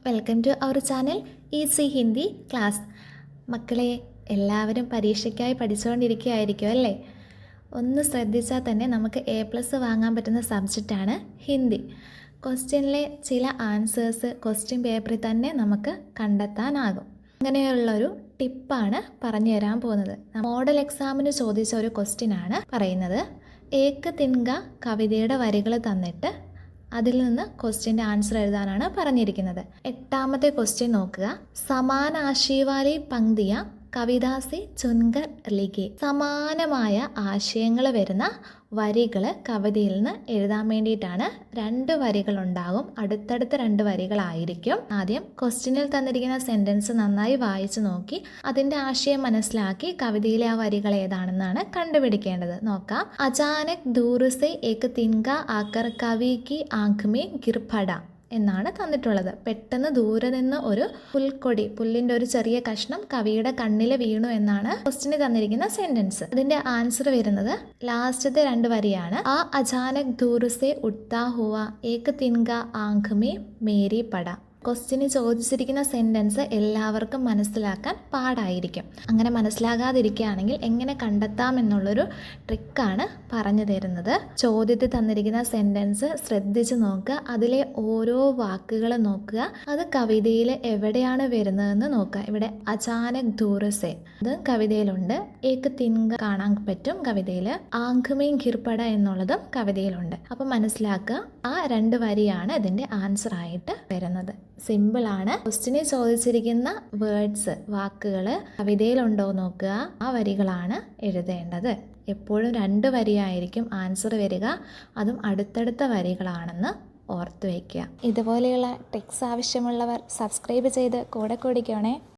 Welcome to our channel easy Hindi class. മക്കളെ, എല്ലാവരും പരീക്ഷയ്ക്കായി പഠിച്ചുകൊണ്ടിരിക്കുകയായിരിക്കും അല്ലേ? ഒന്ന് ശ്രദ്ധിച്ചാൽ തന്നെ നമുക്ക് A+ വാങ്ങാൻ പറ്റുന്ന സബ്ജക്റ്റാണ് ഹിന്ദി. ക്വസ്റ്റ്യനിലെ ചില ആൻസേഴ്സ് ക്വസ്റ്റ്യൻ പേപ്പറിൽ തന്നെ നമുക്ക് കണ്ടെത്താനാകും. അങ്ങനെയുള്ളൊരു ടിപ്പാണ് പറഞ്ഞു തരാൻ പോകുന്നത്. മോഡൽ എക്സാമിന് ചോദിച്ച ഒരു ക്വസ്റ്റ്യനാണ് പറയുന്നത്. ഏക്ക് തിൻക കവിതയുടെ വരികൾ തന്നിട്ട് അതിൽ നിന്ന് ക്വസ്റ്റ്യൻ്റെ ആൻസർ എഴുതാനാണ് പറഞ്ഞിരിക്കുന്നത്. 8ാമത്തെ ക്വസ്റ്റ്യൻ നോക്കുക. സമാനാശയവാലി പങ്ക്തിയ കവിതാസി ചുൻകർ ലിഖി. സമാനമായ ആശയങ്ങൾ വരുന്ന വരികൾ കവിതയിൽ നിന്ന് എഴുതാൻ വേണ്ടിയിട്ടാണ്. 2 വരികളുണ്ടാകും, അടുത്തടുത്ത 2 വരികളായിരിക്കും. ആദ്യം ക്വസ്റ്റ്യനിൽ തന്നിരിക്കുന്ന സെൻറ്റൻസ് നന്നായി വായിച്ചു നോക്കി അതിൻ്റെ ആശയം മനസ്സിലാക്കി കവിതയിലെ ആ വരികൾ ഏതാണെന്നാണ് കണ്ടുപിടിക്കേണ്ടത്. നോക്കാം. അചാനക് ദൂർ സെ ഏക് തിൻക ആക്കർ കവി കി ആങ്ക് മേ ഗിർ പട എന്നാണ് തന്നിട്ടുള്ളത്. പെട്ടെന്ന് ദൂരെ നിന്ന് ഒരു പുൽക്കൊടി, പുല്ലിൻ്റെ ഒരു ചെറിയ കഷ്ണം കവിയുടെ കണ്ണിൽ വീണു എന്നാണ് ക്വസ്റ്റ്യന് തന്നിരിക്കുന്ന സെന്റൻസ്. ഇതിന്റെ ആൻസർ വരുന്നത് ലാസ്റ്റത്തെ 2 വരിയാണ്. ആ അചാനക് ദൂർ സെ ഉഡ്താ ഹുവ ഏക് തിൻക ആങ്ക് മേ മേരി പട. ക്വസ്റ്റ്യന് ചോദിച്ചിരിക്കുന്ന സെൻറ്റൻസ് എല്ലാവർക്കും മനസ്സിലാക്കാൻ പാടായിരിക്കും. അങ്ങനെ മനസ്സിലാകാതിരിക്കുകയാണെങ്കിൽ എങ്ങനെ കണ്ടെത്താം എന്നുള്ളൊരു ട്രിക്കാണ് പറഞ്ഞു തരുന്നത്. ചോദ്യത്തിൽ തന്നിരിക്കുന്ന സെൻറ്റൻസ് ശ്രദ്ധിച്ച് നോക്കുക, അതിലെ ഓരോ വാക്കുകൾ നോക്കുക, അത് കവിതയിൽ എവിടെയാണ് വരുന്നതെന്ന് നോക്കുക. ഇവിടെ അചാനക് ദൂർ സെ അത് കവിതയിലുണ്ട്, ഏക് തിൻക കാണാൻ പറ്റും കവിതയിൽ, ആങ്ക് മേ ഗിർ പട എന്നുള്ളതും കവിതയിലുണ്ട്. അപ്പം മനസ്സിലാക്കുക, ആ 2 വരിയാണ് ഇതിൻ്റെ ആൻസർ ആയിട്ട് വരുന്നത്. സിമ്പിളാണ്. ക്വസ്റ്റ്യന് ചോദിച്ചിരിക്കുന്ന വേർഡ്സ്, വാക്കുകൾ കവിതയിലുണ്ടോ നോക്കുക, ആ വരികളാണ് എഴുതേണ്ടത്. എപ്പോഴും 2 വരിയായിരിക്കും ആൻസർ വരിക, അതും അടുത്തടുത്ത വരികളാണെന്ന് ഓർത്ത് വയ്ക്കുക. ഇതുപോലെയുള്ള ടിപ്സ് ആവശ്യമുള്ളവർ സബ്സ്ക്രൈബ് ചെയ്ത് കൂടെ കൂടിക്കണേ.